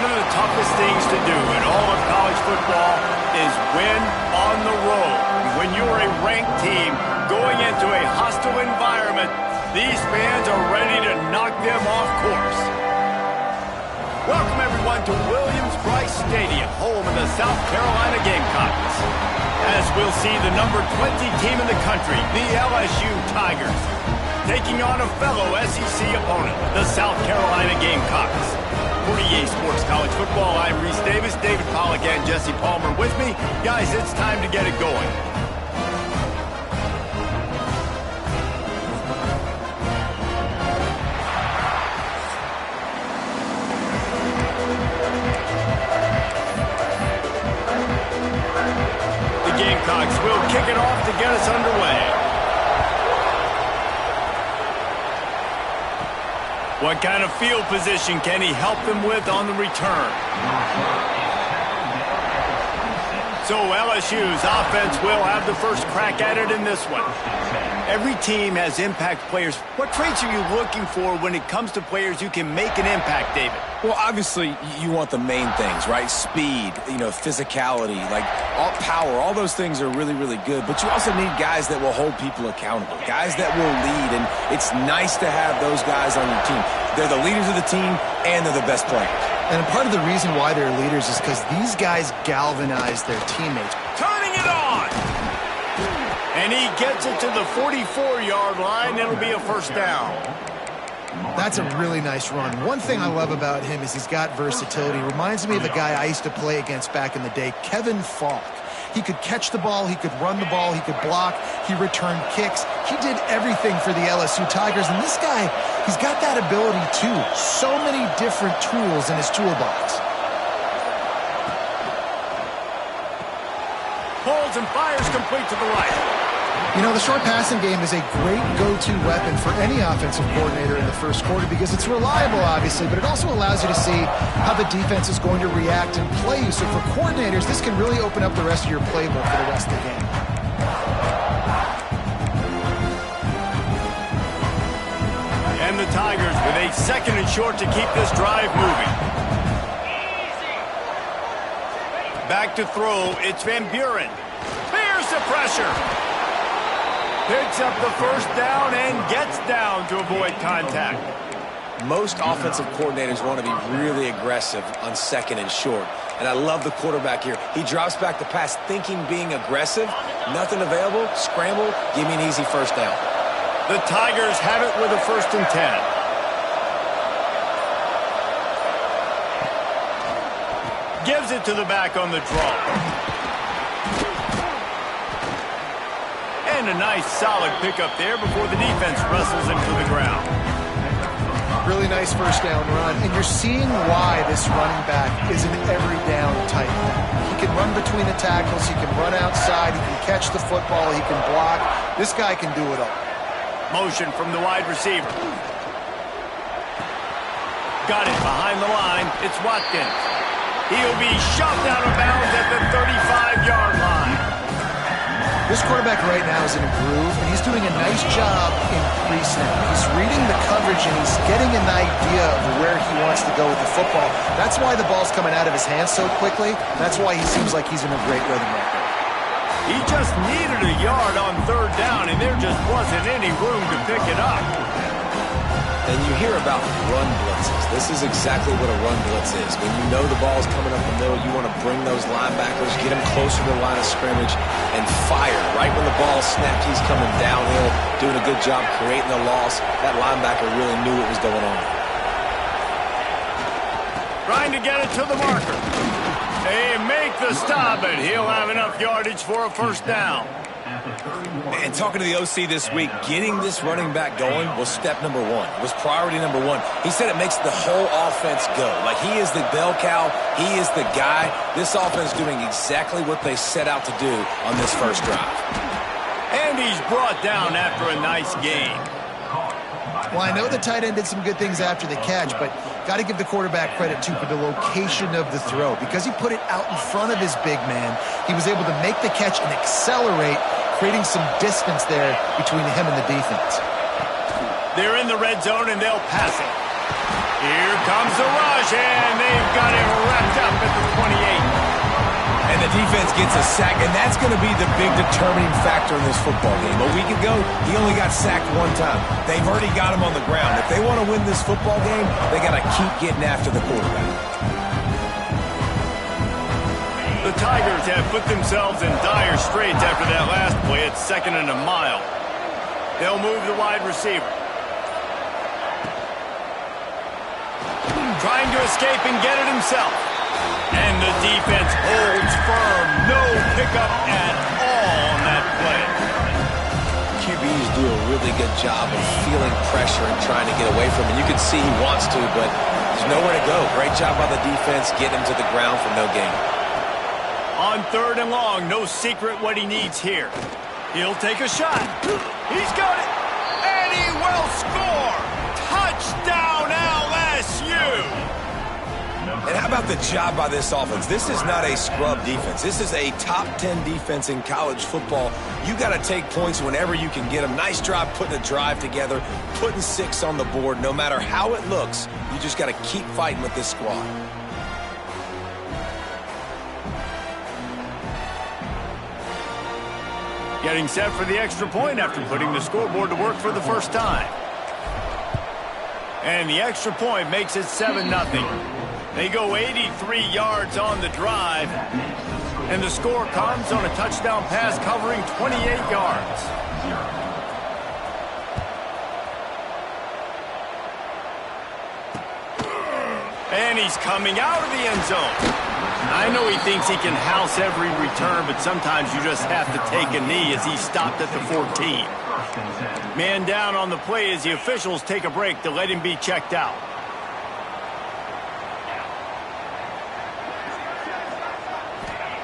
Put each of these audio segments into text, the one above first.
One of the toughest things to do in all of college football is win on the road. When you're a ranked team going into a hostile environment, these fans are ready to knock them off course. Welcome, everyone, to Williams-Brice Stadium, home of the South Carolina Gamecocks. As we'll see the number 20 team in the country, the LSU Tigers, taking on a fellow SEC opponent, the South Carolina Gamecocks. For EA Sports College Football, I'm Reese Davis, David Pollack, and Jesse Palmer with me. Guys, it's time to get it going. The Gamecocks will kick it off to get us underway. What kind of field position can he help them with on the return? So LSU's offense will have the first crack at it in this one. Every team has impact players. What traits are you looking for when it comes to players who can make an impact, David? Well, obviously, you want the main things, right? Speed, physicality, like all power, all those things are really, really good. But you also need guys that will hold people accountable, guys that will lead. And it's nice to have those guys on your team. They're the leaders of the team, and they're the best players. And part of the reason why they're leaders is because these guys galvanize their teammates. Turning it on! And he gets it to the 44-yard line. It'll be a first down. That's a really nice run. One thing I love about him is he's got versatility. Reminds me of a guy I used to play against back in the day, Kevin Falk. He could catch the ball, he could run the ball, he could block, he returned kicks. He did everything for the LSU Tigers, and this guy, he's got that ability too. So many different tools in his toolbox. Pulls and fires complete to the right. The short passing game is a great go-to weapon for any offensive coordinator in the first quarter because it's reliable, obviously, but it also allows you to see how the defense is going to react and play you. So for coordinators, this can really open up the rest of your playbook for the rest of the game. And the Tigers with a second and short to keep this drive moving. Back to throw, it's Van Buren. Bears the pressure. Picks up the first down and gets down to avoid contact. Most offensive coordinators want to be really aggressive on second and short. And I love the quarterback here. He drops back the pass thinking being aggressive. Nothing available. Scramble. Give me an easy first down. The Tigers have it with a 1st and 10. Gives it to the back on the draw. And a nice solid pickup there before the defense wrestles him to the ground. Really nice first down run, and you're seeing why this running back is an every down type. He can run between the tackles, he can run outside, he can catch the football, he can block. This guy can do it all. Motion from the wide receiver. Got it behind the line. It's Watkins. He'll be shoved out of bounds at the 35-yard line. This quarterback right now is in a groove, and he's doing a nice job in pre-snap. He's reading the coverage, and he's getting an idea of where he wants to go with the football. That's why the ball's coming out of his hands so quickly. That's why he seems like he's in a great rhythm right now. He just needed a yard on 3rd down, and there just wasn't any room to pick it up. And you hear about run blitzes. This is exactly what a run blitz is. When you know the ball's coming up the middle, you want to bring those linebackers, get them closer to the line of scrimmage, and fire. Right when the ball snapped, he's coming downhill, doing a good job creating the loss. That linebacker really knew what was going on. Trying to get it to the marker. They make the stop, and he'll have enough yardage for a first down. And talking to the OC this week, getting this running back going was step number one. It was priority number one. He said it makes the whole offense go. Like, he is the bell cow. He is the guy. This offense doing exactly what they set out to do on this first drive. And he's brought down after a nice gain. Well, I know the tight end did some good things after the catch, but got to give the quarterback credit, too, for the location of the throw. Because he put it out in front of his big man, he was able to make the catch and accelerate, creating some distance there between him and the defense. They're in the red zone, and they'll pass it. Here comes the rush, and they've got him wrapped up at the 28. And the defense gets a sack, and that's going to be the big determining factor in this football game. A week ago, he only got sacked one time. They've already got him on the ground. If they want to win this football game, they got to keep getting after the quarterback. The Tigers have put themselves in dire straits after that last play at 2nd and a mile. They'll move the wide receiver. Trying to escape and get it himself. And the defense holds firm. No pickup at all on that play. QBs do a really good job of feeling pressure and trying to get away from it. You can see he wants to, but there's nowhere to go. Great job by the defense getting him to the ground for no gain. On 3rd and long, no secret what he needs here. He'll take a shot. He's got it. And he will score. Touchdown LSU. And how about the job by this offense? This is not a scrub defense. This is a top 10 defense in college football. You got to take points whenever you can get them. Nice job putting a drive together, putting 6 on the board. No matter how it looks, you just got to keep fighting with this squad. Getting set for the extra point after putting the scoreboard to work for the first time. And the extra point makes it 7-0. They go 83 yards on the drive, and the score comes on a touchdown pass covering 28 yards. And he's coming out of the end zone. I know he thinks he can house every return, but sometimes you just have to take a knee as he stopped at the 14. Man down on the play as the officials take a break to let him be checked out.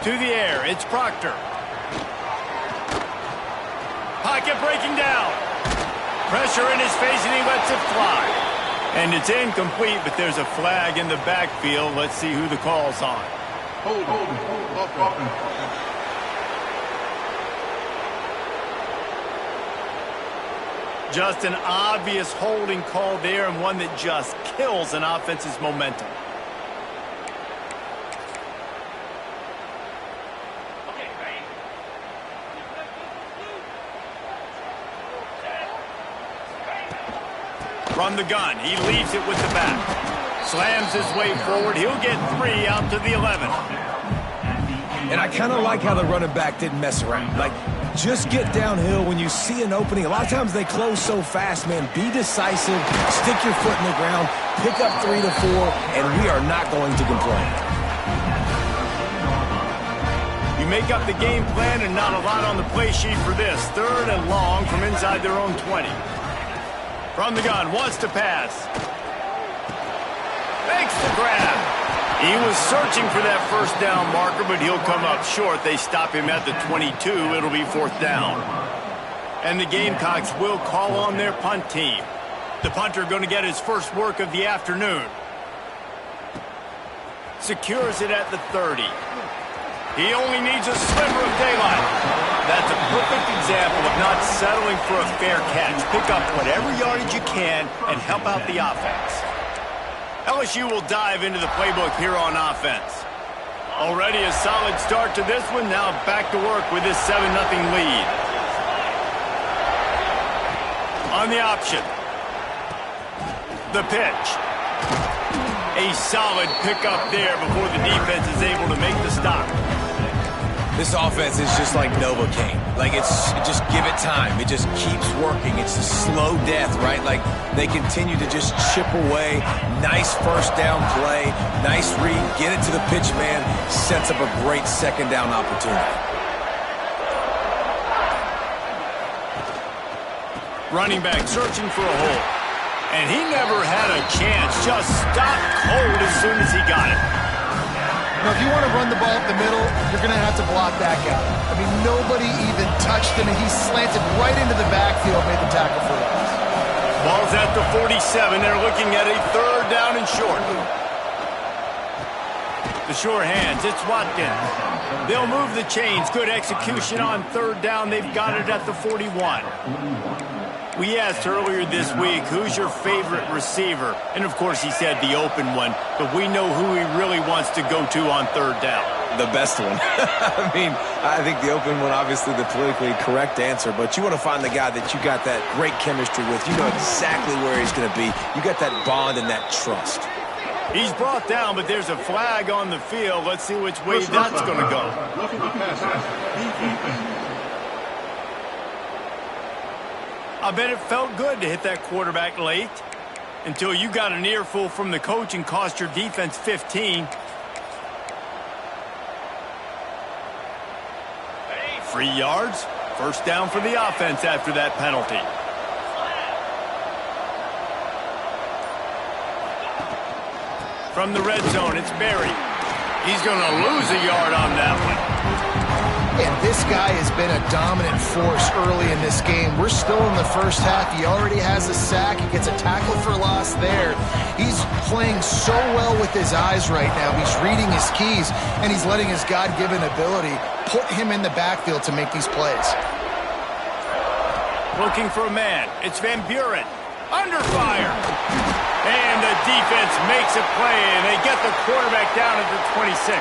To the air, it's Proctor. Pocket breaking down. Pressure in his face, and he lets it fly. And it's incomplete, but there's a flag in the backfield. Let's see who the call's on. Just an obvious holding call there, and one that just kills an offense's momentum. From the gun, he leaves it with the back. Slams his way forward. He'll get 3 out to the 11. And I kind of like how the running back didn't mess around. Like, just get downhill when you see an opening. A lot of times they close so fast, man. Be decisive, stick your foot in the ground, pick up 3 to 4, and we are not going to complain. You make up the game plan and not a lot on the play sheet for this. 3rd and long from inside their own 20. From the gun, wants to pass. Makes the grab. He was searching for that first down marker, but he'll come up short. They stop him at the 22. It'll be 4th down. And the Gamecocks will call on their punt team. The punter going to get his first work of the afternoon. Secures it at the 30. He only needs a sliver of daylight. That's a perfect example of not settling for a fair catch. Pick up whatever yardage you can and help out the offense. LSU will dive into the playbook here on offense. Already a solid start to this one. Now back to work with this 7-0 lead. On the option. The pitch. A solid pickup there before the defense is able to make the stop. This offense is just like Novocaine. Like, just give it time. It just keeps working. It's a slow death, right? Like, they continue to just chip away. Nice first down play. Nice read. Get it to the pitch man. Sets up a great second down opportunity. Running back searching for a hole. And he never had a chance. Just stopped cold as soon as he got it. Now, if you want to run the ball up the middle, you're going to have to block that guy. I mean, nobody even touched him, and he slanted right into the backfield, made the tackle for loss. Ball's at the 47. They're looking at a 3rd down and short. The sure hands. It's Watkins. They'll move the chains. Good execution on 3rd down. They've got it at the 41. We asked earlier this week, who's your favorite receiver? And, of course, he said the open one. But we know who he really wants to go to on third down. The best one. I mean, I think the open one, obviously the politically correct answer, but you want to find the guy that you got that great chemistry with. You know exactly where he's going to be. You got that bond and that trust. He's brought down, but there's a flag on the field. Let's see which way that's going to go. I bet it felt good to hit that quarterback late until you got an earful from the coach and cost your defense 15. 3 yards. First down for the offense after that penalty. From the red zone, it's Barry. He's going to lose a yard on that one. And this guy has been a dominant force early in this game. We're still in the first half. He already has a sack. He gets a tackle for loss there. He's playing so well with his eyes right now. He's reading his keys, and he's letting his God-given ability put him in the backfield to make these plays. Looking for a man. It's Van Buren. Under fire. And the defense makes a play, and they get the quarterback down at the 26.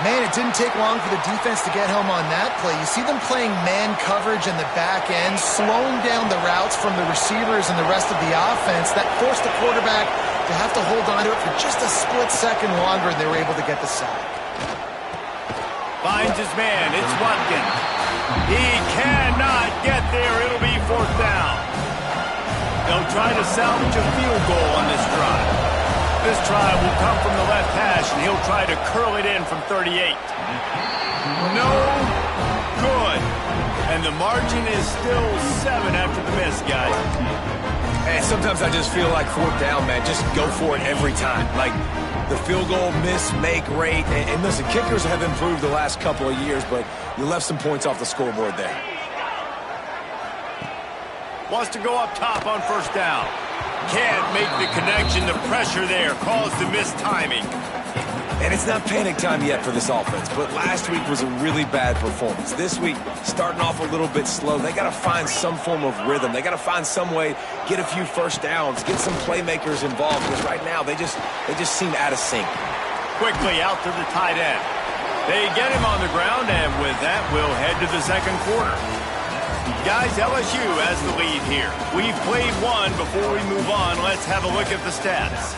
Man, it didn't take long for the defense to get home on that play. You see them playing man coverage in the back end, slowing down the routes from the receivers and the rest of the offense. That forced the quarterback to have to hold on to it for just a split second longer, and they were able to get the sack. Finds his man. It's Watkins. He cannot get there. It'll be fourth down. They'll try to salvage a field goal on this drive. This try will come from the left hash, and he'll try to curl it in from 38. No good. And the margin is still 7 after the miss, guys. And sometimes I just feel like fourth down, man. Just go for it every time. Like the field goal, miss, make, rate. And listen, kickers have improved the last couple of years, but you left some points off the scoreboard there. Wants to go up top on first down. Can't make the connection. The pressure there caused the missed timing. And it's not panic time yet for this offense, but last week was a really bad performance. This week, starting off a little bit slow. They got to find some form of rhythm. They got to find some way, get a few first downs, get some playmakers involved, because right now they just seem out of sync. Quickly out to the tight end. They get him on the ground, and with that, we'll head to the second quarter. Guys, LSU has the lead here. We've played one. Before we move on, let's have a look at the stats.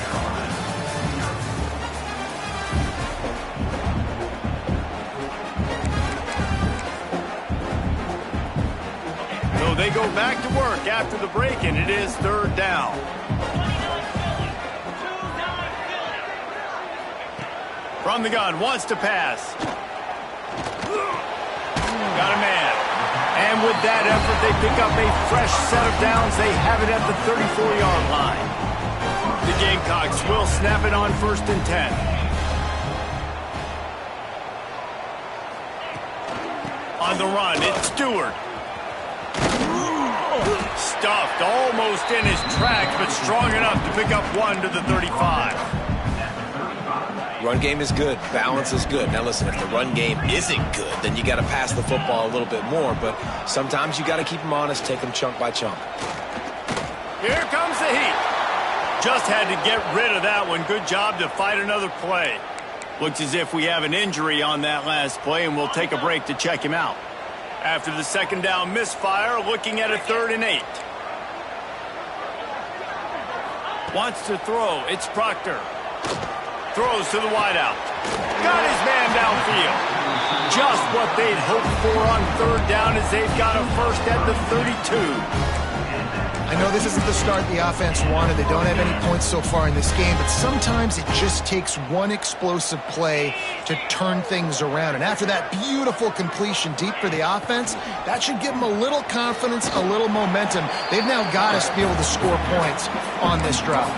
So they go back to work after the break, and it is third down. From the gun, wants to pass. Got a man. And with that effort, they pick up a fresh set of downs. They have it at the 34-yard line. The Gamecocks will snap it on 1st and 10. On the run, it's Stewart. Stuffed almost in his tracks, but strong enough to pick up 1 to the 35. Run game is good. Balance is good. Now, listen, if the run game isn't good, then you got to pass the football a little bit more. But sometimes you got to keep them honest, take them chunk by chunk. Here comes the heat. Just had to get rid of that one. Good job to fight another play. Looks as if we have an injury on that last play, and we'll take a break to check him out. After the second down misfire, looking at a 3rd and 8. Wants to throw. It's Proctor. Throws to the wideout. Got his man downfield. Just what they'd hoped for on third down as they've got a first at the 32. I know this isn't the start the offense wanted. They don't have any points so far in this game, but sometimes it just takes one explosive play to turn things around. And after that beautiful completion deep for the offense, that should give them a little confidence, a little momentum. They've now got us to be able to score points on this drive.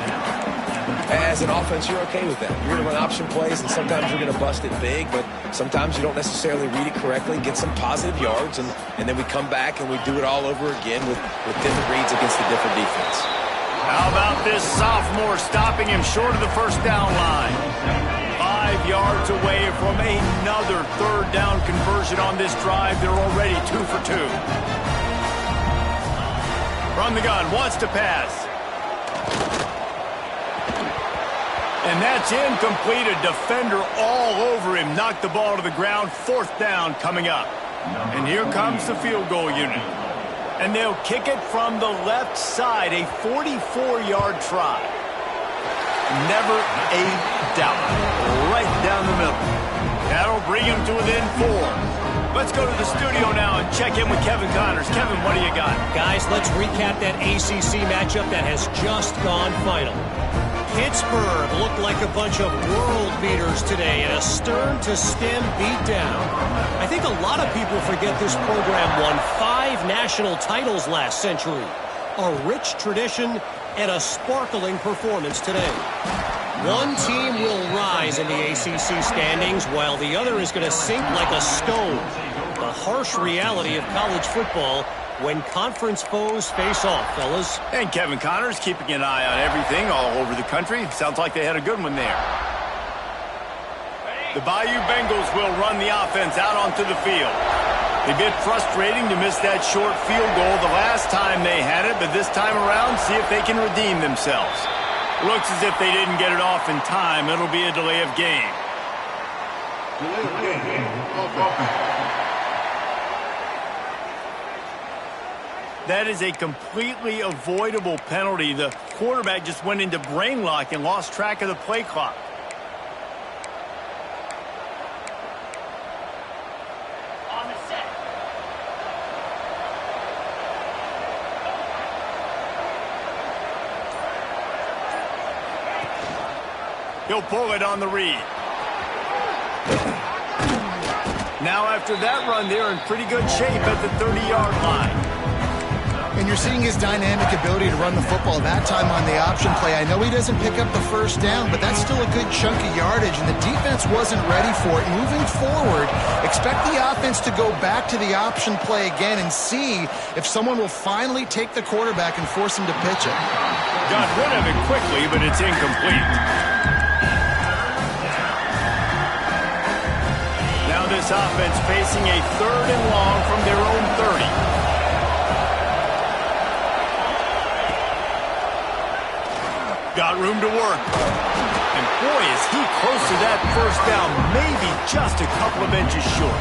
As an offense, you're okay with that. You're going to run option plays, and sometimes you're going to bust it big, but sometimes you don't necessarily read it correctly, get some positive yards, and then we come back and we do it all over again with different reads against a different defense. How about this sophomore stopping him short of the first down line? 5 yards away from another third down conversion on this drive. They're already 2 for 2. From the gun, wants to pass. And that's incomplete. A defender all over him. Knocked the ball to the ground. 4th down coming up. And here comes the field goal unit. And they'll kick it from the left side. A 44-yard try. Never a doubt. Right down the middle. That'll bring him to within 4. Let's go to the studio now and check in with Kevin Connors. Kevin, what do you got? Guys, let's recap that ACC matchup that has just gone final. Pittsburgh looked like a bunch of world beaters today in a stern-to-stem beatdown. I think a lot of people forget this program won 5 national titles last century. A rich tradition and a sparkling performance today. One team will rise in the ACC standings while the other is going to sink like a stone. The harsh reality of college football when conference foes face off, fellas. And Kevin Connors keeping an eye on everything all over the country. Sounds like they had a good one there. The Bayou Bengals will run the offense out onto the field. A bit frustrating to miss that short field goal the last time they had it, but this time around, see if they can redeem themselves. Looks as if they didn't get it off in time. It'll be a delay of game. That is a completely avoidable penalty. The quarterback just went into brain lock and lost track of the play clock. On the set. He'll pull it on the read. Now after that run, they're in pretty good shape at the 30-yard line. And you're seeing his dynamic ability to run the football that time on the option play. I know he doesn't pick up the first down, but that's still a good chunk of yardage, and the defense wasn't ready for it. Moving forward, expect the offense to go back to the option play again and see if someone will finally take the quarterback and force him to pitch it. Got rid of it quickly, but it's incomplete. Now this offense facing a 3rd and long from their own 30. Got room to work. And boy, is he close to that first down. Maybe just a couple of inches short.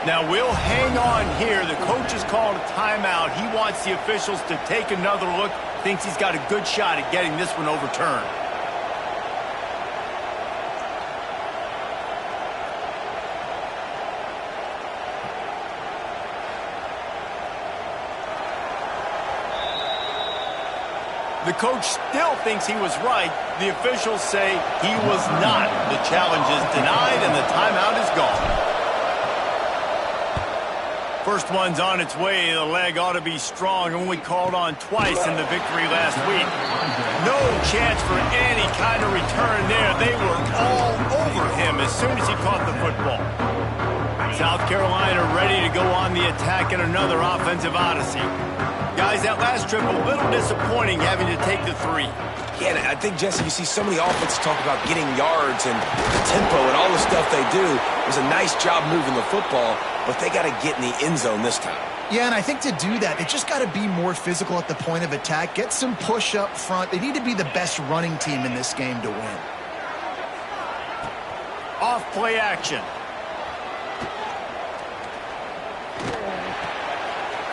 Now we'll hang on here. The coach has called a timeout. He wants the officials to take another look. Thinks he's got a good shot at getting this one overturned. The coach still thinks he was right. The officials say he was not. The challenge is denied and the timeout is gone. First one's on its way. The leg ought to be strong. Only called on twice in the victory last week. No chance for any kind of return there. They were all over him as soon as he caught the football. South Carolina ready to go on the attack in another offensive odyssey. Guys, that last trip a little disappointing having to take the 3. Yeah, and I think, Jesse, you see so many offenses talk about getting yards and the tempo and all the stuff they do. It was a nice job moving the football, but they got to get in the end zone this time. Yeah, and I think to do that, they just got to be more physical at the point of attack, get some push up front. They need to be the best running team in this game to win. Off play action.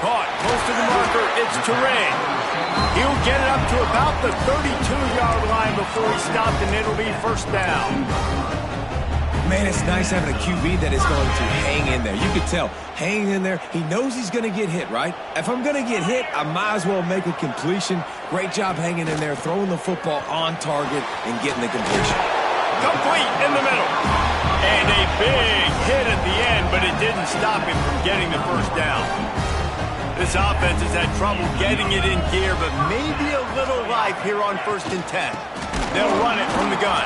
Caught close to the marker. It's Turay. He'll get it up to about the 32-yard line before he stopped, and it'll be first down. Man, it's nice having a QB that is going to hang in there. You could tell, hanging in there, he knows he's going to get hit, right? If I'm going to get hit, I might as well make a completion. Great job hanging in there, throwing the football on target and getting the completion. Complete in the middle. And a big hit at the end, but it didn't stop him from getting the first down. This offense has had trouble getting it in gear, but maybe a little life here on 1st and 10. They'll run it from the gun.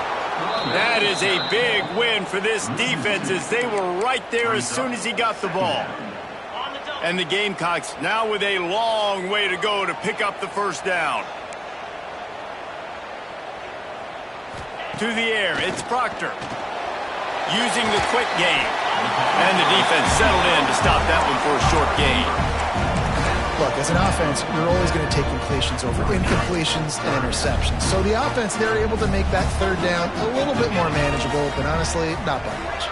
That is a big win for this defense as they were right there as soon as he got the ball. And the Gamecocks now with a long way to go to pick up the first down. To the air, it's Proctor. using the quick game. And the defense settled in to stop that one for a short gain. Look, as an offense, you're always going to take completions over incompletions and interceptions. So the offense, they're able to make that third down a little bit more manageable, but honestly, not by much.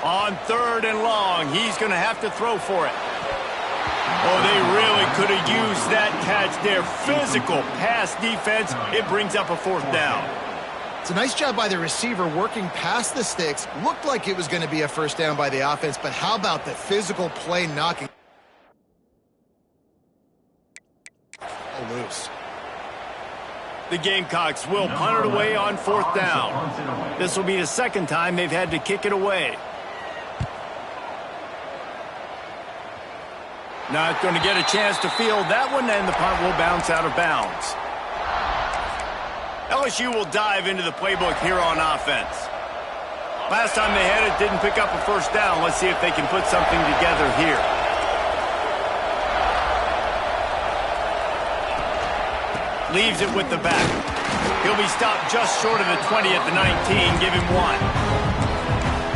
On 3rd and long, he's going to have to throw for it. Oh, they really could have used that catch there. Physical pass defense. It brings up a 4th down. It's a nice job by the receiver working past the sticks. Looked like it was going to be a 1st down by the offense, but how about the physical play knocking loose? The Gamecocks will punt it away on 4th down. This will be the 2nd time they've had to kick it away. Not going to get a chance to field that one, and the punt will bounce out of bounds. LSU will dive into the playbook here on offense. Last time they had it, didn't pick up a 1st down. Let's see if they can put something together here. Leaves it with the back. He'll be stopped just short of the 20 at the 19. Give him 1.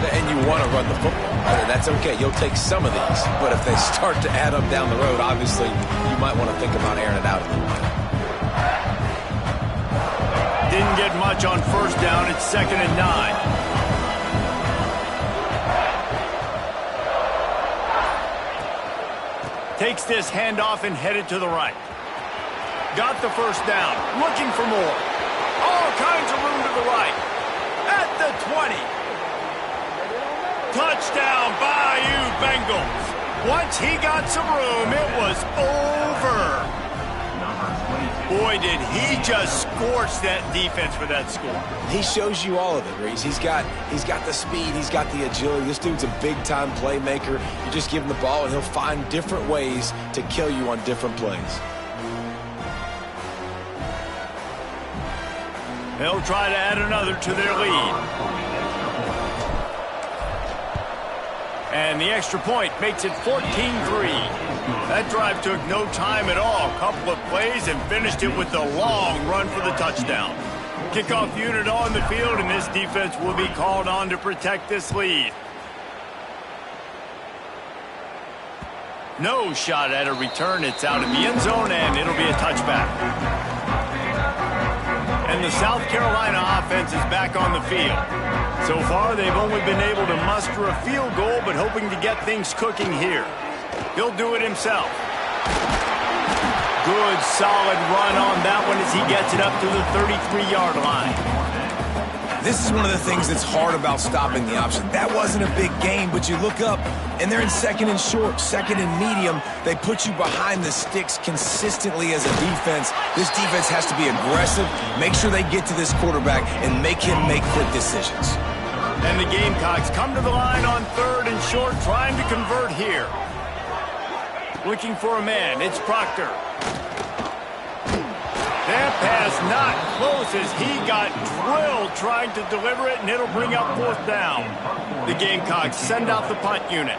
And you want to run the football. That's okay. You'll take some of these. But if they start to add up down the road, obviously, you might want to think about airing it out a little bit. Didn't get much on 1st down. It's 2nd and 9. Takes this handoff and headed to the right. Got the 1st down. Looking for more. All kinds of room to the right. At the 20. Touchdown, Bayou Bengals. Once he got some room, it was over. Boy, did he just scorch that defense for that score. He shows you all of it, Reese. He's got the speed. He's got the agility. This dude's a big-time playmaker. You just give him the ball, and he'll find different ways to kill you on different plays. They'll try to add another to their lead. And the extra point makes it 14-3. That drive took no time at all. A couple of plays and finished it with a long run for the touchdown. Kickoff unit on the field, and this defense will be called on to protect this lead. No shot at a return. It's out in the end zone, and it'll be a touchback. And the South Carolina offense is back on the field. So far, they've only been able to muster a field goal, but hoping to get things cooking here. He'll do it himself. Good, solid run on that one as he gets it up to the 33-yard line. This is one of the things that's hard about stopping the option. That wasn't a big gain, but you look up, and they're in 2nd and short, 2nd and medium. They put you behind the sticks consistently as a defense. This defense has to be aggressive, make sure they get to this quarterback, and make him make quick decisions. And the Gamecocks come to the line on 3rd and short, trying to convert here. Looking for a man. It's Proctor. That pass not close as he got drilled trying to deliver it, and it'll bring up 4th down. The Gamecocks send out the punt unit.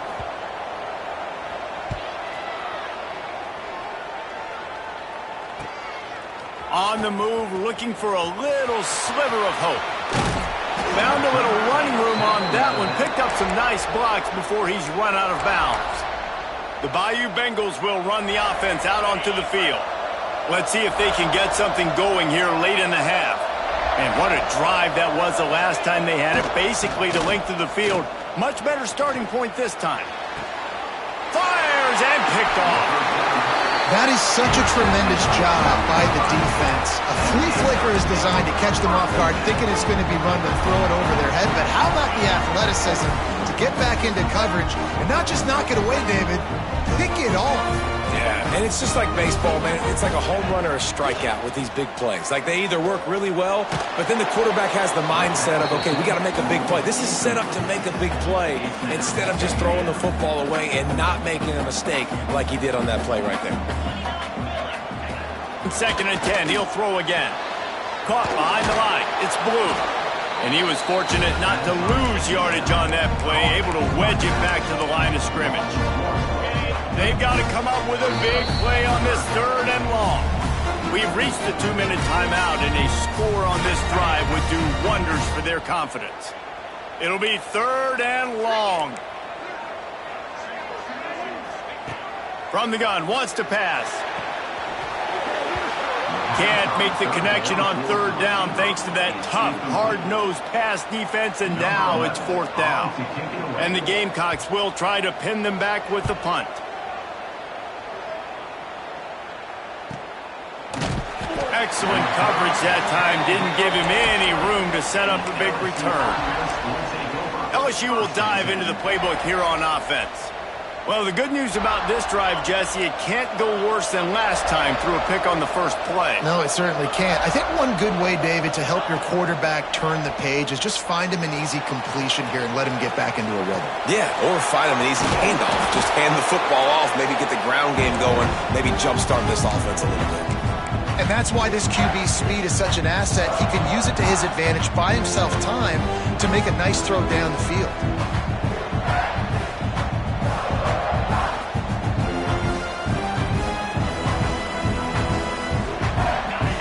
On the move, looking for a little sliver of hope. Found a little running room on that one. Picked up some nice blocks before he's run out of bounds. The Bayou Bengals will run the offense out onto the field. Let's see if they can get something going here late in the half. And what a drive that was the last time they had it. Basically the length of the field. Much better starting point this time. Fires and picked off. That is such a tremendous job by the defense. A flea flicker is designed to catch them off guard, thinking it's going to be run, but throw it over their head. But how about the athleticism to get back into coverage and not just knock it away, David, pick it off. Yeah, and it's just like baseball, man. It's like a home run or a strikeout with these big plays. Like they either work really well, but then the quarterback has the mindset of, okay, we got to make a big play. This is set up to make a big play instead of just throwing the football away and not making a mistake like he did on that play right there. 2nd and 10, he'll throw again. Caught behind the line. It's Blue. And he was fortunate not to lose yardage on that play, able to wedge it back to the line of scrimmage. They've got to come up with a big play on this 3rd and long. We've reached the 2-minute timeout, and a score on this drive would do wonders for their confidence. It'll be 3rd and long. From the gun, wants to pass. Can't make the connection on 3rd down thanks to that tough, hard-nosed pass defense, and now it's 4th down. And the Gamecocks will try to pin them back with the punt. Excellent coverage that time. Didn't give him any room to set up a big return. LSU will dive into the playbook here on offense. Well, the good news about this drive, Jesse, it can't go worse than last time through a pick on the first play. No, it certainly can't. I think one good way, David, to help your quarterback turn the page is just find him an easy completion here and let him get back into a rhythm. Yeah, or find him an easy handoff. Just hand the football off, maybe get the ground game going, maybe jumpstart this offense a little bit. And that's why this QB's speed is such an asset. He can use it to his advantage, buy himself time to make a nice throw down the field.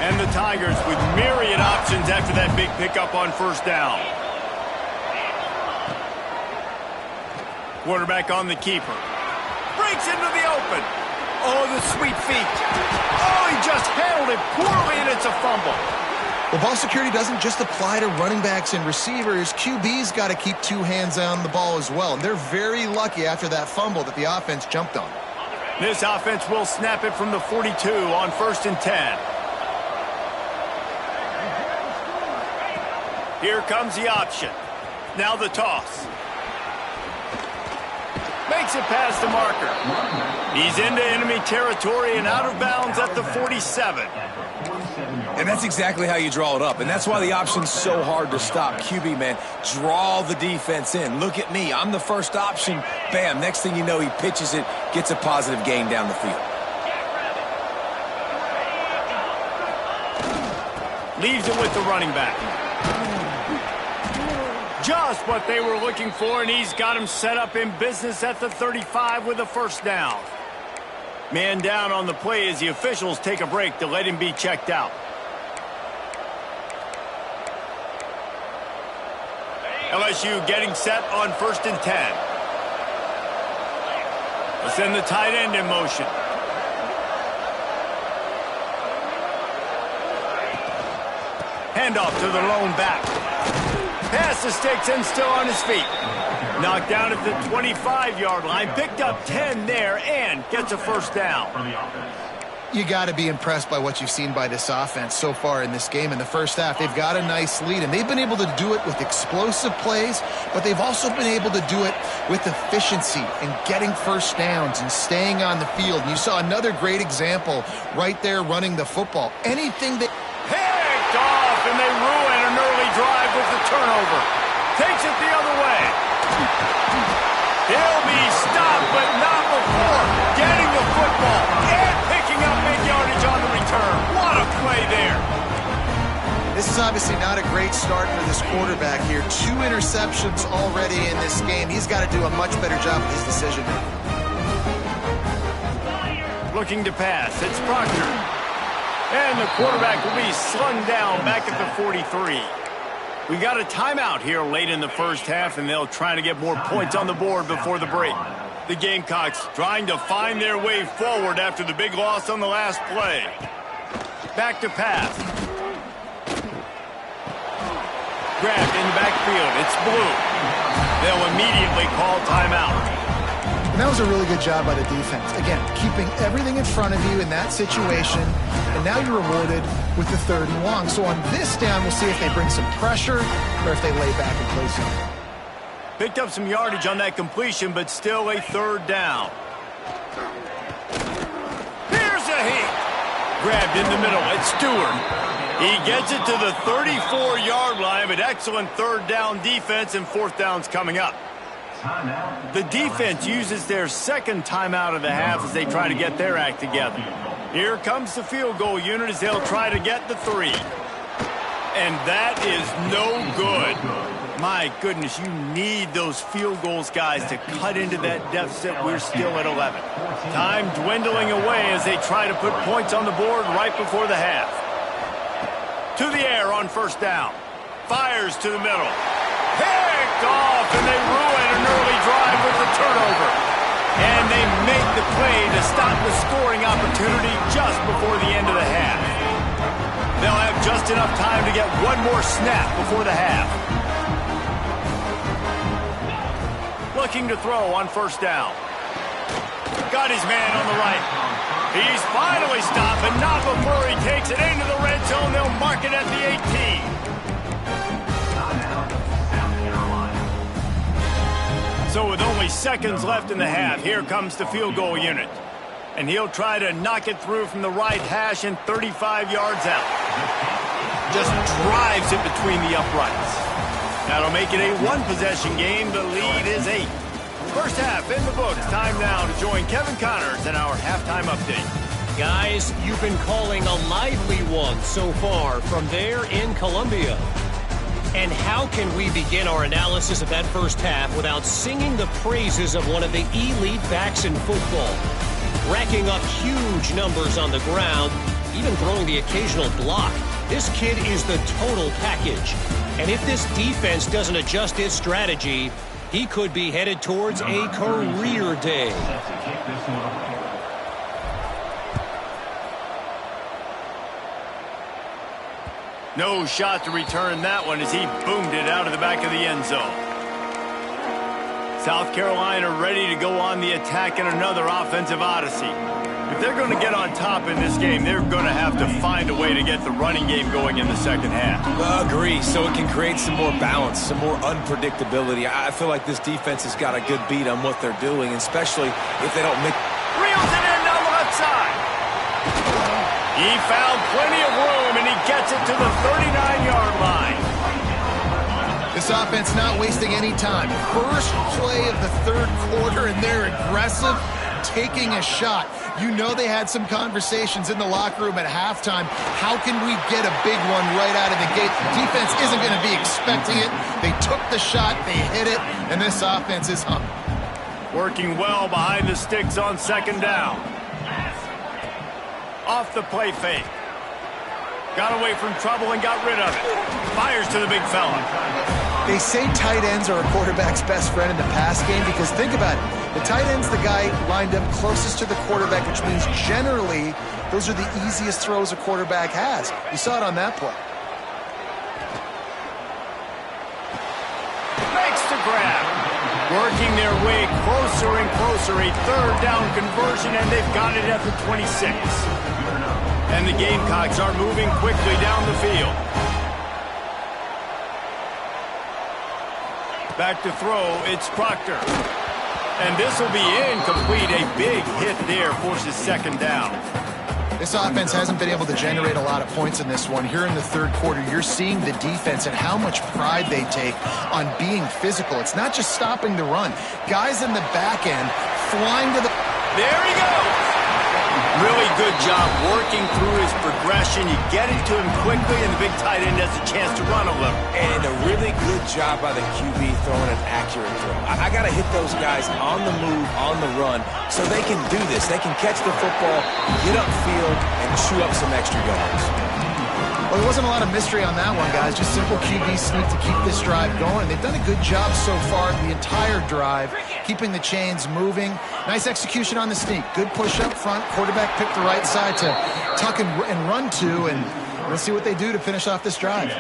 And the Tigers with myriad options after that big pickup on 1st down. Quarterback on the keeper. Breaks into the open. Oh, the sweet feet. Oh, he just handled it poorly, and it's a fumble. Well, ball security doesn't just apply to running backs and receivers. QB's got to keep 2 hands on the ball as well. And they're very lucky after that fumble that the offense jumped on. This offense will snap it from the 42 on 1st and 10. Here comes the option. Now the toss. Makes it past the marker. He's into enemy territory and out of bounds at the 47. And that's exactly how you draw it up. And that's why the option's so hard to stop. QB, man, draw the defense in. Look at me. I'm the first option. Bam. Next thing you know, he pitches it, gets a positive gain down the field. Leaves it with the running back. Just what they were looking for, and he's got him set up in business at the 35 with a 1st down. Man down on the play as the officials take a break to let him be checked out. LSU getting set on 1st and 10. Let's send the tight end in motion. Handoff to the lone back. Pass the sticks and still on his feet. Knocked down at the 25-yard line. Picked up 10 there and gets a 1st down. You got to be impressed by what you've seen by this offense so far in this game. In the first half, they've got a nice lead, and they've been able to do it with explosive plays, but they've also been able to do it with efficiency and getting 1st downs and staying on the field. And you saw another great example right there running the football. Anything that... Picked off, and they ruin an early drive with the turnover. Takes it the other way. He'll be stopped, but not before getting the football and picking up big yardage on the return. What a play there. This is obviously not a great start for this quarterback here. 2 interceptions already in this game. He's got to do a much better job with his decision making. Looking to pass. It's Proctor. And the quarterback will be slung down back at the 43. We got a timeout here late in the first half, and they'll try to get more points on the board before the break. The Gamecocks trying to find their way forward after the big loss on the last play. Back to pass. Grabbed in the backfield. It's Blue. They'll immediately call timeout. And that was a really good job by the defense. Again, keeping everything in front of you in that situation, and now you're rewarded with the 3rd and long. So on this down, we'll see if they bring some pressure or if they lay back and play some. Picked up some yardage on that completion, but still a 3rd down. Here's a hit. Grabbed in the middle. It's Stewart. He gets it to the 34-yard line, but excellent 3rd down defense, and 4th down's coming up. The defense uses their 2nd timeout of the half as they try to get their act together. Here comes the field goal unit as they'll try to get the 3. And that is no good. My goodness, you need those field goals, guys, to cut into that deficit. We're still at 11. Time dwindling away as they try to put points on the board right before the half. To the air on first down. Fires to the middle. Picked off, and they ruin an early drive with the turnover. And they make the play to stop the scoring opportunity just before the end of the half. They'll have just enough time to get one more snap before the half. Looking to throw on first down. Got his man on the right. He's finally stopped, but not before he takes it into the red zone. They'll mark it at the 18. So with only seconds left in the half, here comes the field goal unit. And he'll try to knock it through from the right hash and 35 yards out. Just drives it between the uprights. That'll make it a one-possession game. The lead is 8. First half in the books. Time now to join Kevin Connors in our halftime update. Guys, you've been calling a lively one so far from there in Columbia. And how can we begin our analysis of that first half without singing the praises of one of the elite backs in football? Racking up huge numbers on the ground, even throwing the occasional block. This kid is the total package. And if this defense doesn't adjust its strategy, he could be headed towards a career day. No shot to return that one as he boomed it out of the back of the end zone. South Carolina ready to go on the attack in another offensive odyssey. If they're going to get on top in this game, they're going to have to find a way to get the running game going in the second half. Agree, so it can create some more balance, some more unpredictability. I feel like this defense has got a good beat on what they're doing, especially if they don't make... Reels it in down the left side. He found plenty of room, and he gets it to the 39-yard line. This offense not wasting any time. First play of the third quarter, and they're aggressive, taking a shot. You know they had some conversations in the locker room at halftime. How can we get a big one right out of the gate? The defense isn't going to be expecting it. They took the shot, they hit it, and this offense is humming. Working well behind the sticks on second down. Off the play fake. Got away from trouble and got rid of it. Fires to the big fella. They say tight ends are a quarterback's best friend in the pass game because think about it. The tight end's the guy lined up closest to the quarterback, which means generally those are the easiest throws a quarterback has. You saw it on that play. Makes the grab. Working their way closer and closer. A third down conversion, and they've got it at the 26. And the Gamecocks are moving quickly down the field. Back to throw, it's Proctor. And this will be incomplete. A big hit there forces second down. This offense hasn't been able to generate a lot of points in this one. Here in the third quarter, you're seeing the defense and how much pride they take on being physical. It's not just stopping the run. Guys in the back end flying to the... There he goes! Really good job working through his progression. You get it to him quickly, and the big tight end has a chance to run a little. And a really good job by the QB throwing an accurate throw. I got to hit those guys on the move, on the run, so they can do this. They can catch the football, get upfield, and chew up some extra yards. Well, there wasn't a lot of mystery on that one, guys. Just simple QB sneak to keep this drive going. They've done a good job so far the entire drive, keeping the chains moving. Nice execution on the sneak. Good push up front. Quarterback picked the right side to tuck and run to, and we'll see what they do to finish off this drive.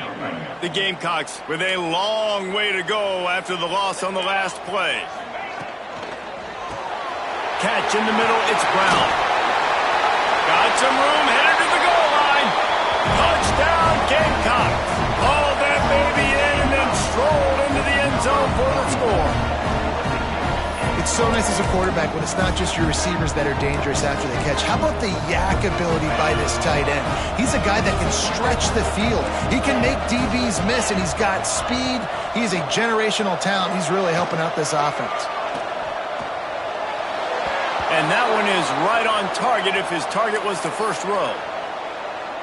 The Gamecocks with a long way to go after the loss on the last play. Catch in the middle, it's Brown. Got some room, headed to the goal line. Touchdown, Gamecocks. Hauled that baby in and then strolled into the end zone for the score. It's so nice as a quarterback when it's not just your receivers that are dangerous after the catch. How about the yak ability by this tight end? He's a guy that can stretch the field. He can make DBs miss, and he's got speed. He's a generational talent. He's really helping out this offense. And that one is right on target if his target was the first row.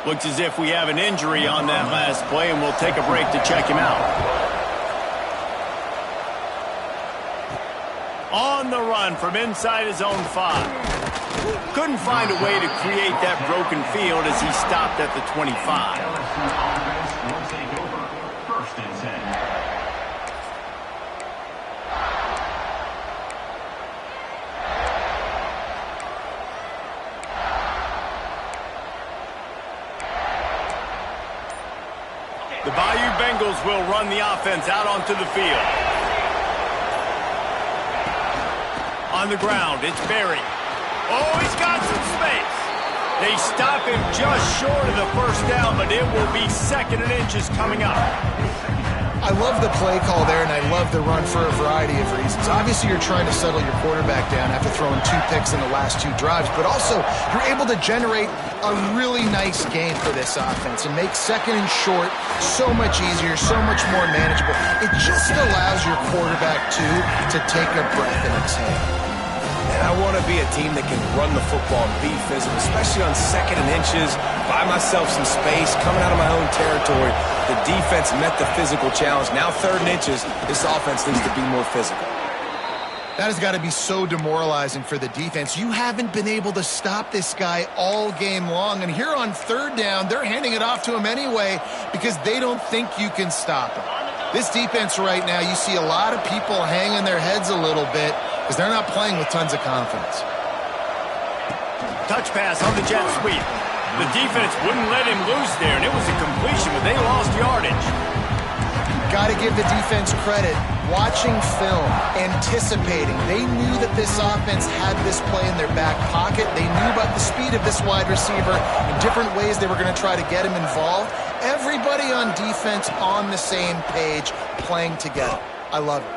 Looks as if we have an injury on that last play, and we'll take a break to check him out. On the run from inside his own 5. Couldn't find a way to create that broken field as he stopped at the 25. The Bayou Bengals will run the offense out onto the field. On the ground, it's Berry. Oh, he's got some space. They stop him just short of the first down, but it will be 2nd and inches coming up. I love the play call there, and I love the run for a variety of reasons. Obviously, you're trying to settle your quarterback down after throwing 2 picks in the last 2 drives, but also you're able to generate a really nice game for this offense and make 2nd and short so much easier, so much more manageable. It just allows your quarterback, too, to take a breath and exhale. And I want to be a team that can run the football and be physical, especially on 2nd and inches, buy myself some space, coming out of my own territory. The defense met the physical challenge. Now 3rd and inches, this offense needs to be more physical. That has got to be so demoralizing for the defense. You haven't been able to stop this guy all game long, and here on 3rd down, they're handing it off to him anyway because they don't think you can stop him. This defense right now, you see a lot of people hanging their heads a little bit because they're not playing with tons of confidence. Touch pass on the jet sweep. The defense wouldn't let him loose there, and it was a completion, but they lost yardage. Got to give the defense credit. Watching film, anticipating. They knew that this offense had this play in their back pocket. They knew about the speed of this wide receiver and different ways they were going to try to get him involved. Everybody on defense on the same page, playing together. I love it.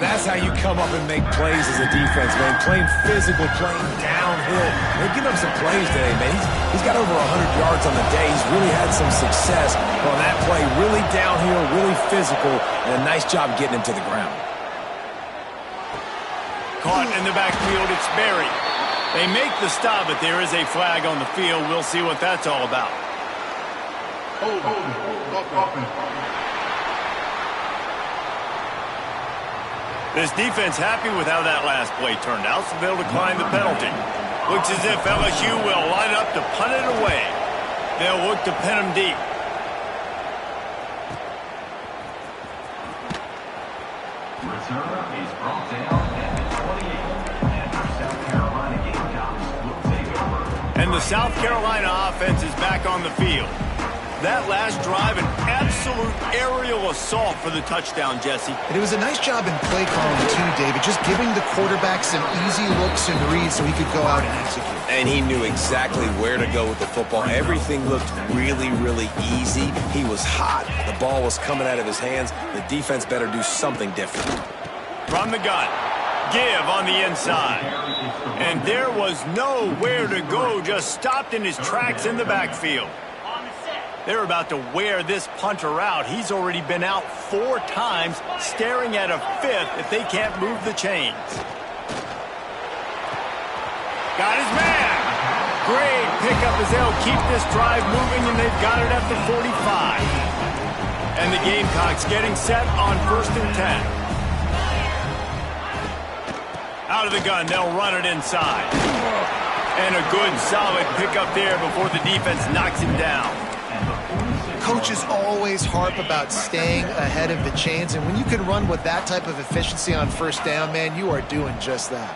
That's how you come up and make plays as a defense, man. Playing physical, playing downhill. They give him some plays today, man. He's got over 100 yards on the day. He's really had some success on that play. Really downhill, really physical, and a nice job getting him to the ground. Caught in the backfield, it's Berry. They make the stop, but there is a flag on the field. We'll see what that's all about. This defense happy with how that last play turned out, so they'll decline the penalty. Looks as if LSU will line up to punt it away. They'll look to pin him deep. Return is brought down at the 28, and the South Carolina Gamecocks will take over. And the South Carolina offense is back on the field. That last drive, an absolute aerial assault for the touchdown, Jesse. And it was a nice job in play calling, too, David, just giving the quarterback some easy looks and reads so he could go out and execute. And he knew exactly where to go with the football. Everything looked really, really easy. He was hot. The ball was coming out of his hands. The defense better do something different. From the gun, give on the inside. And there was nowhere to go, just stopped in his tracks in the backfield. They're about to wear this punter out. He's already been out 4 times, staring at a 5th if they can't move the chains. Got his man. Great pickup as they'll keep this drive moving, and they've got it at the 45. And the Gamecocks getting set on 1st and 10. Out of the gun, they'll run it inside. And a good, solid pickup there before the defense knocks him down. Coaches always harp about staying ahead of the chains, and when you can run with that type of efficiency on 1st down, man, you are doing just that.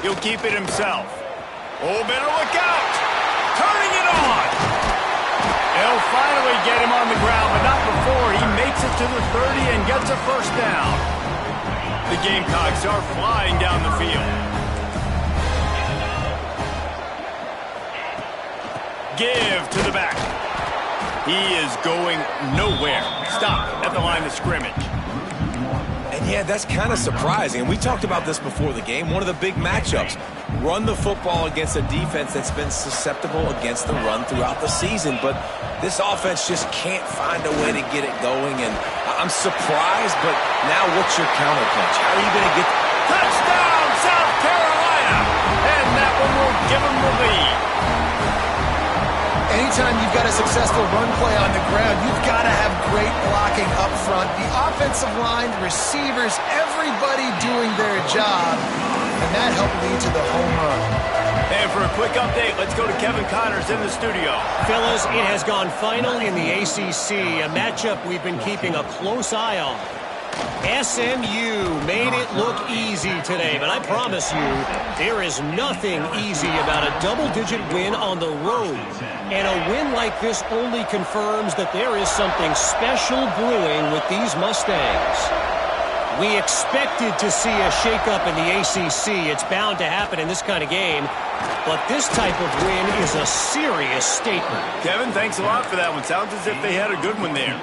He'll keep it himself. Oh, better look out! Turning it on! They'll finally get him on the ground, but not before he makes it to the 30 and gets a 1st down. The Gamecocks are flying down the field. Give to the back. He is going nowhere. Stop at the line of scrimmage. And yeah, that's kind of surprising. We talked about this before the game. One of the big matchups. Run the football against a defense that's been susceptible against the run throughout the season. But this offense just can't find a way to get it going. And I'm surprised, but now what's your counterpunch? How are you going to get... Touchdown, South Carolina! And that one will give them the lead. a successful run play on the ground, you've got to have great blocking up front. The offensive line, receivers, everybody doing their job, and that helped lead to the home run. And for a quick update, let's go to Kevin Connors in the studio. Fellas, it has gone final in the ACC, a matchup we've been keeping a close eye on. SMU made it look easy today, but I promise you, there is nothing easy about a double-digit win on the road. And a win like this only confirms that there is something special brewing with these Mustangs. We expected to see a shakeup in the ACC. It's bound to happen in this kind of game. But this type of win is a serious statement. Kevin, thanks a lot for that one. Sounds as if they had a good one there.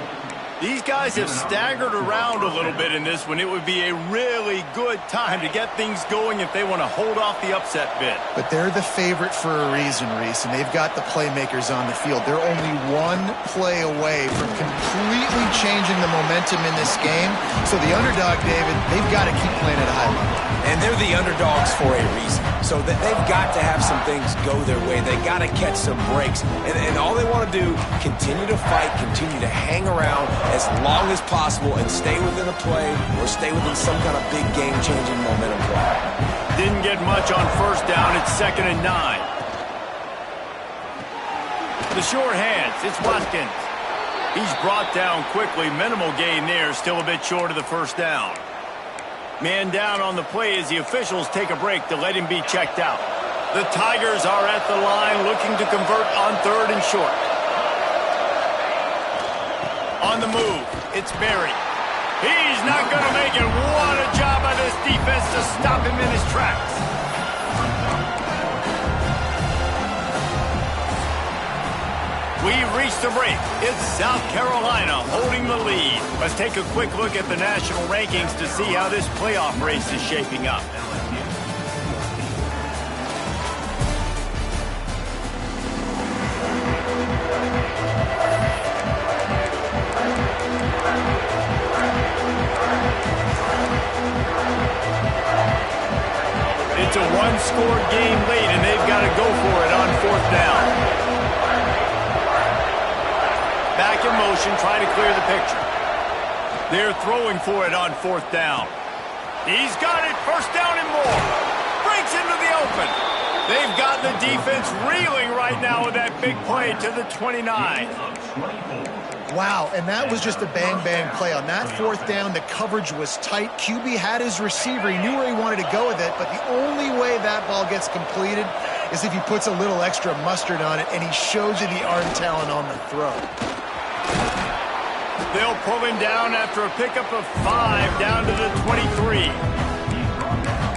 These guys have staggered around a little bit in this one. It would be a really good time to get things going if they want to hold off the upset bid. But they're the favorite for a reason, Reese, and they've got the playmakers on the field. They're only one play away from completely changing the momentum in this game. So the underdog, David, they've got to keep playing at a high level. And they're the underdogs for a reason. So that they've got to have some things go their way. They got to catch some breaks. And all they want to do, continue to fight, continue to hang around as long as possible and stay within a play or stay within some kind of big game-changing momentum play. Didn't get much on first down. It's 2nd and 9. The short hands. It's Watkins. He's brought down quickly. Minimal gain there. Still a bit short of the first down. Man down on the play as the officials take a break to let him be checked out. The Tigers are at the line looking to convert on 3rd and short. On the move, it's Berry. He's not going to make it. What a job by this defense to stop him in his tracks. We've reached the break. It's South Carolina holding the lead. Let's take a quick look at the national rankings to see how this playoff race is shaping up. It's a one-score game late, and they've got to go for it on 4th down. Back in motion, trying to clear the picture. They're throwing for it on 4th down. He's got it, 1st down and more. Breaks into the open. They've got the defense reeling right now with that big play to the 29. Wow, and that was just a bang-bang play. On that 4th down, the coverage was tight. QB had his receiver. He knew where he wanted to go with it, but the only way that ball gets completed is if he puts a little extra mustard on it, and he shows you the arm talent on the throw. They'll pull him down after a pickup of 5 down to the 23.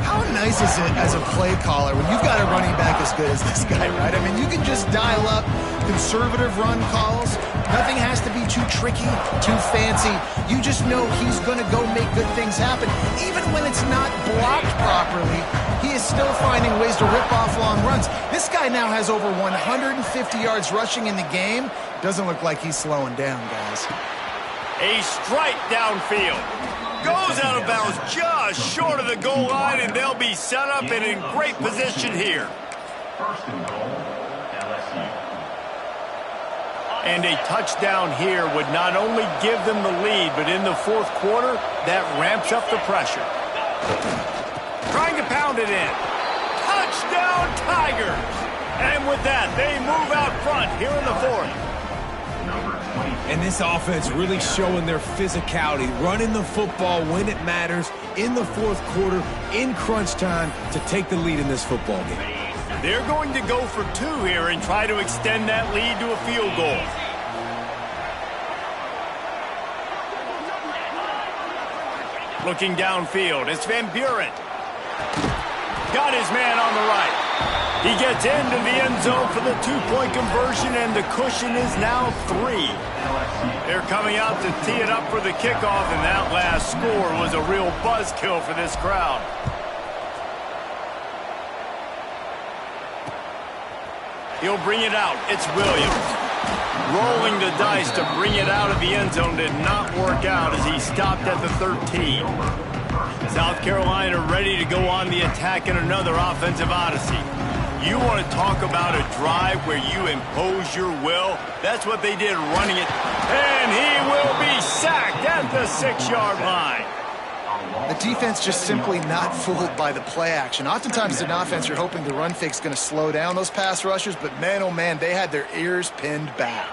How nice is it as a play caller when you've got a running back as good as this guy, right? I mean, you can just dial up conservative run calls. Nothing has to be too tricky, too fancy. You just know he's going to go make good things happen. Even when it's not blocked properly, he is still finding ways to rip off long runs. This guy now has over 150 yards rushing in the game. Doesn't look like he's slowing down, guys. A strike downfield. Goes out of bounds just short of the goal line, and they'll be set up and in great position here. 1st and goal, LSU. And a touchdown here would not only give them the lead, but in the 4th quarter, that ramps up the pressure. Trying to pound it in. Touchdown, Tigers! And with that, they move out front here in the 4th. And this offense really showing their physicality, running the football when it matters, in the 4th quarter, in crunch time, to take the lead in this football game. They're going to go for 2 here and try to extend that lead to a field goal. Looking downfield, it's Van Buren. Got his man on the right. He gets into the end zone for the 2-point conversion, and the cushion is now 3. They're coming out to tee it up for the kickoff, and that last score was a real buzzkill for this crowd. He'll bring it out. It's Williams. Rolling the dice to bring it out of the end zone did not work out as he stopped at the 13. South Carolina ready to go on the attack in another offensive odyssey. You want to talk about a drive where you impose your will? That's what they did running it. And he will be sacked at the 6-yard line. The defense just simply not fooled by the play action. Oftentimes, as an offense, you're hoping the run fake's going to slow down those pass rushers, but man, oh man, they had their ears pinned back.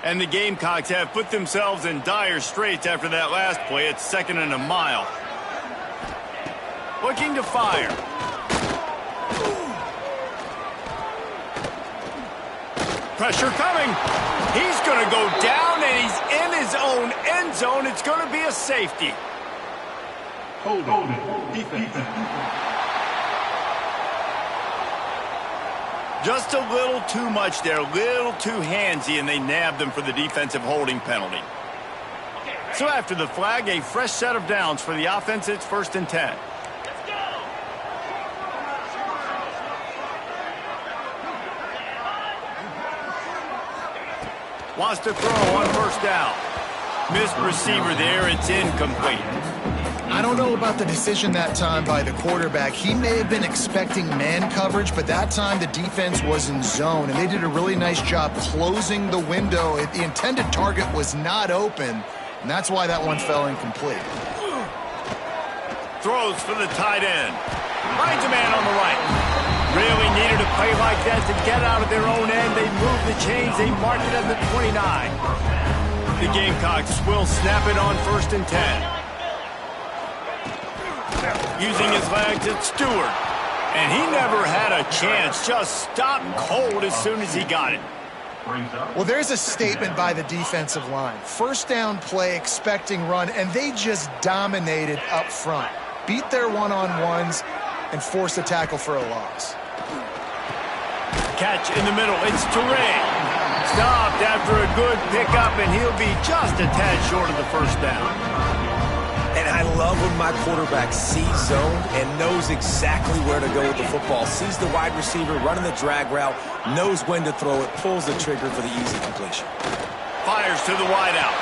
And the Gamecocks have put themselves in dire straits after that last play. It's 2nd and a mile. Looking to fire. Pressure coming. He's going to go down, and he's in his own end zone. It's going to be a safety. Hold it. Defense. Just a little too much there, a little too handsy, and they nabbed him for the defensive holding penalty. So after the flag, a fresh set of downs for the offense. It's 1st and 10. Wants to throw on 1st down. Missed receiver there. It's incomplete. I don't know about the decision that time by the quarterback. He may have been expecting man coverage, but that time the defense was in zone, and they did a really nice job closing the window. The intended target was not open, and that's why that one fell incomplete. Throws for the tight end. Finds a man on the right. Really needed a play like that to get out of their own end. They move the chains. They mark it at the 29. The Gamecocks will snap it on 1st and 10. Using his legs, it's Stewart. And he never had a chance. Just stopped cold as soon as he got it. Well, there's a statement by the defensive line. 1st down play, expecting run, and they just dominated up front. Beat their one-on-ones and forced a tackle for a loss. Catch in the middle. It's Touré. Stopped after a good pickup, and he'll be just a tad short of the 1st down. And I love when my quarterback sees zone and knows exactly where to go with the football. Sees the wide receiver running the drag route, knows when to throw it, pulls the trigger for the easy completion. Fires to the wideout.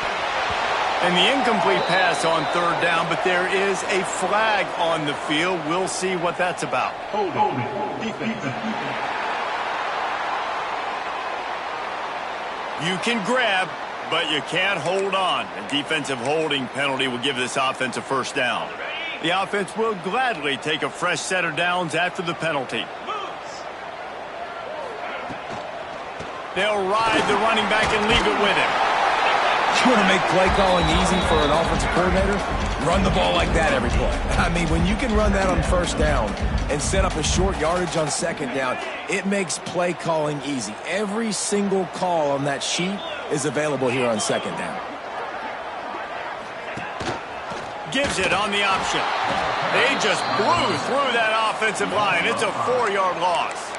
And the incomplete pass on 3rd down, but there is a flag on the field. We'll see what that's about. Hold it. Defense. You can grab, but you can't hold on. A defensive holding penalty will give this offense a 1st down. The offense will gladly take a fresh set of downs after the penalty. They'll ride the running back and leave it with him. You want to make play calling easy for an offensive coordinator? Run the ball like that every play. I mean, when you can run that on 1st down and set up a short yardage on 2nd down, it makes play calling easy. Every single call on that sheet is available here on 2nd down. Gives it on the option. They just blew through that offensive line. It's a 4-yard loss.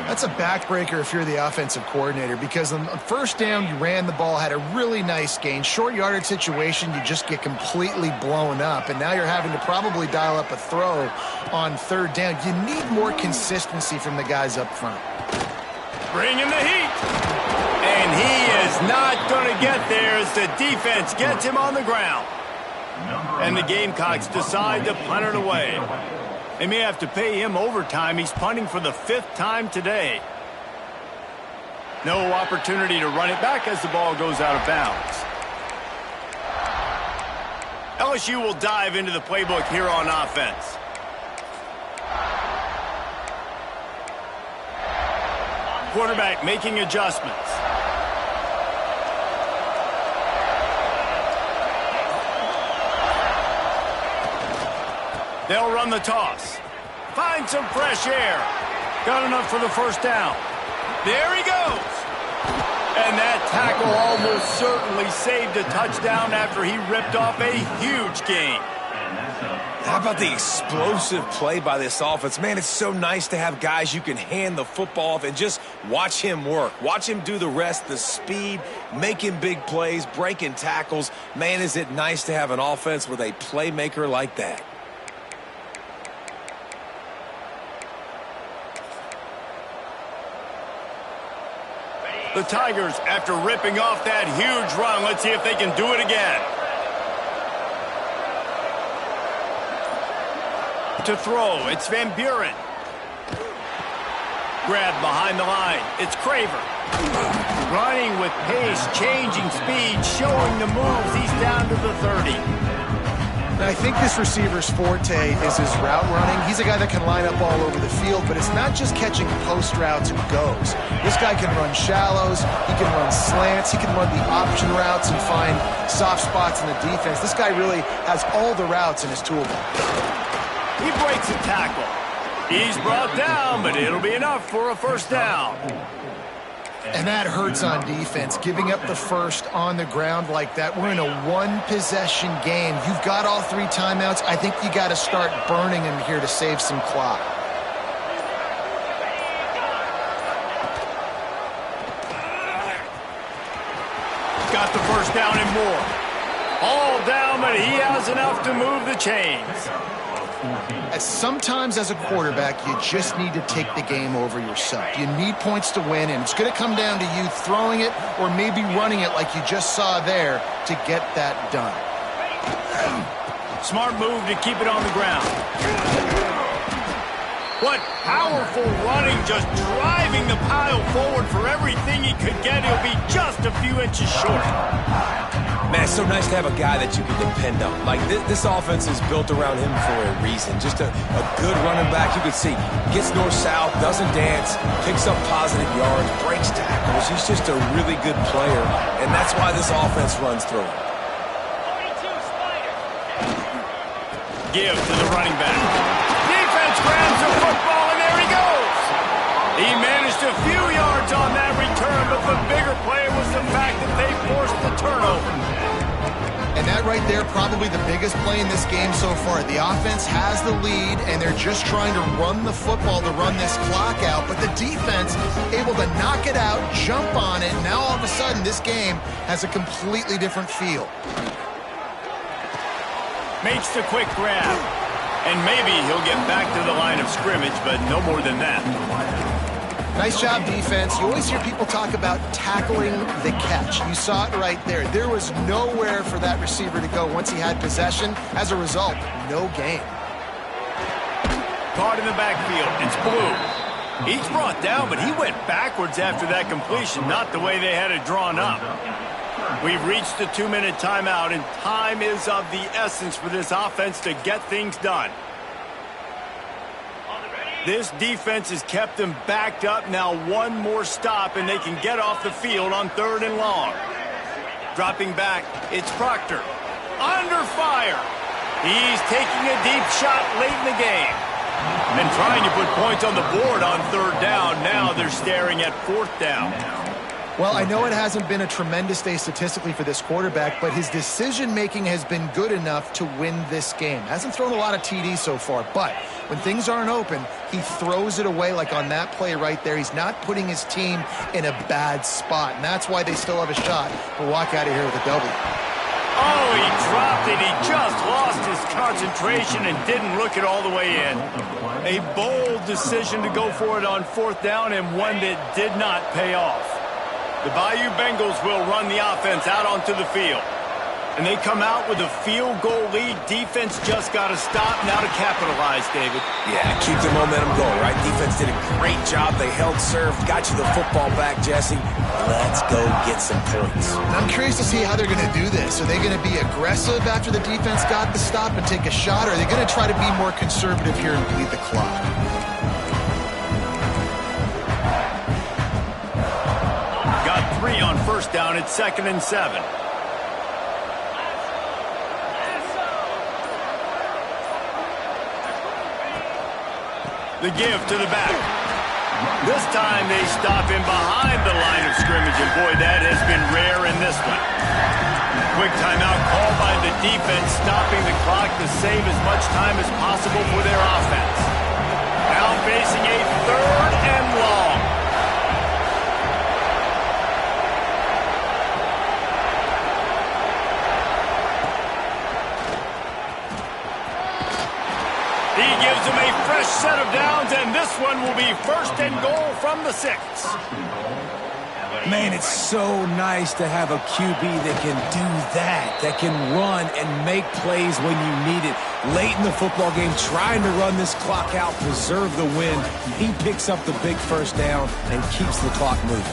That's a backbreaker if you're the offensive coordinator, because on 1st down, you ran the ball, had a really nice gain. Short yardage situation, you just get completely blown up, and now you're having to probably dial up a throw on 3rd down. You need more consistency from the guys up front. Bringing the heat. And he is not going to get there as the defense gets him on the ground. And the Gamecocks decide to punt it away. They may have to pay him overtime. He's punting for the 5th time today. No opportunity to run it back as the ball goes out of bounds. LSU will dive into the playbook here on offense. Quarterback making adjustments. They'll run the toss. Find some fresh air. Got enough for the 1st down. There he goes. And that tackle almost certainly saved a touchdown after he ripped off a huge gain. How about the explosive play by this offense? Man, it's so nice to have guys you can hand the football off and just watch him work. Watch him do the rest, the speed, making big plays, breaking tackles. Man, is it nice to have an offense with a playmaker like that. The Tigers, after ripping off that huge run, let's see if they can do it again. To throw, it's Van Buren. grab behind the line. It's Craver. Running with pace, changing speed, showing the moves. He's down to the 30. And I think this receiver's forte is his route running. He's a guy that can line up all over the field, but it's not just catching post routes and goes. This guy can run shallows, he can run slants, he can run the option routes and find soft spots in the defense. This guy really has all the routes in his toolbox. He breaks a tackle. He's brought down, but it'll be enough for a first down. And that hurts on defense, giving up the first on the ground like that. We're in a one-possession game. You've got all 3 timeouts. I think you got to start burning them here to save some clock. Got the first down and more. All down, but he has enough to move the chains. Sometimes as a quarterback, you just need to take the game over yourself. You need points to win, and it's going to come down to you throwing it or maybe running it like you just saw there to get that done. Smart move to keep it on the ground. What powerful running, just driving the pile forward for everything he could get. He'll be just a few inches short. Man, it's so nice to have a guy that you can depend on. Like, this offense is built around him for a reason. Just a good running back. You can see, gets north-south, doesn't dance, picks up positive yards, breaks tackles. He's just a really good player, and that's why this offense runs through him. 42 Spider. Give to the running back. Defense grabs the football, and there he goes. He managed a few yards on that return, but the bigger play was the fact that they forced the turnover. And that right there, probably the biggest play in this game so far. The offense has the lead, and they're just trying to run the football to run this clock out. But the defense able to knock it out, jump on it. Now all of a sudden, this game has a completely different feel. Makes the quick grab. And maybe he'll get back to the line of scrimmage, but no more than that. Nice job, defense. You always hear people talk about tackling the catch. You saw it right there. There was nowhere for that receiver to go once he had possession. As a result, no gain. Caught in the backfield. It's Blue. He's brought down, but he went backwards after that completion, not the way they had it drawn up. We've reached the 2-minute timeout, and time is of the essence for this offense to get things done. This defense has kept them backed up. Now one more stop, and they can get off the field on 3rd and long. Dropping back, it's Proctor. Under fire. He's taking a deep shot late in the game. And trying to put points on the board on 3rd down. Now they're staring at 4th down. Well, I know it hasn't been a tremendous day statistically for this quarterback, but his decision-making has been good enough to win this game. Hasn't thrown a lot of TDs so far, but when things aren't open, he throws it away like on that play right there. He's not putting his team in a bad spot, and that's why they still have a shot to walk out of here with a W. Oh, he dropped it. He just lost his concentration and didn't look it all the way in. A bold decision to go for it on 4th down, and one that did not pay off. The Bayou Bengals will run the offense out onto the field. And they come out with a field goal lead. Defense just got to stop now to capitalize, David. Yeah, keep the momentum going, right? Defense did a great job. They held serve, got you the football back, Jesse. Let's go get some points. And I'm curious to see how they're going to do this. Are they going to be aggressive after the defense got the stop and take a shot? Or are they going to try to be more conservative here and bleed the clock? Got 3 on 1st down. It's 2nd and 7. The give to the back. This time they stop him behind the line of scrimmage, and boy, that has been rare in this one. Quick timeout called by the defense, stopping the clock to save as much time as possible for their offense. Now facing a 3rd and long. He gives them a fresh set of downs, and this one will be 1st and goal from the 6. Man, it's so nice to have a QB that can do that can run and make plays when you need it. late in the football game, trying to run this clock out, preserve the win. He picks up the big first down and keeps the clock moving.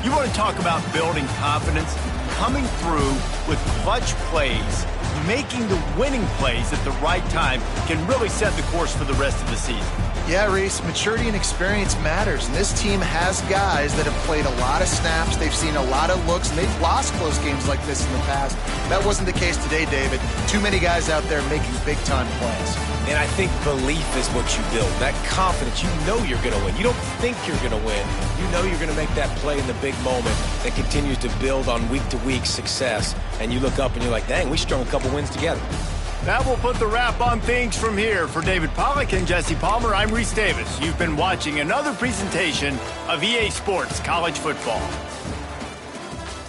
You want to talk about building confidence? Coming through with clutch plays, making the winning plays at the right time can really set the course for the rest of the season. Yeah, Reese, maturity and experience matters, and this team has guys that have played a lot of snaps, they've seen a lot of looks, and they've lost close games like this in the past. That wasn't the case today, David. Too many guys out there making big-time plays. And I think belief is what you build. That confidence, you know you're going to win. You don't think you're going to win. You know you're going to make that play in the big moment that continues to build on week-to-week success. And you look up and you're like, dang, we strung a couple wins together. That will put the wrap on things from here. For David Pollack and Jesse Palmer, I'm Reese Davis. You've been watching another presentation of EA Sports College Football.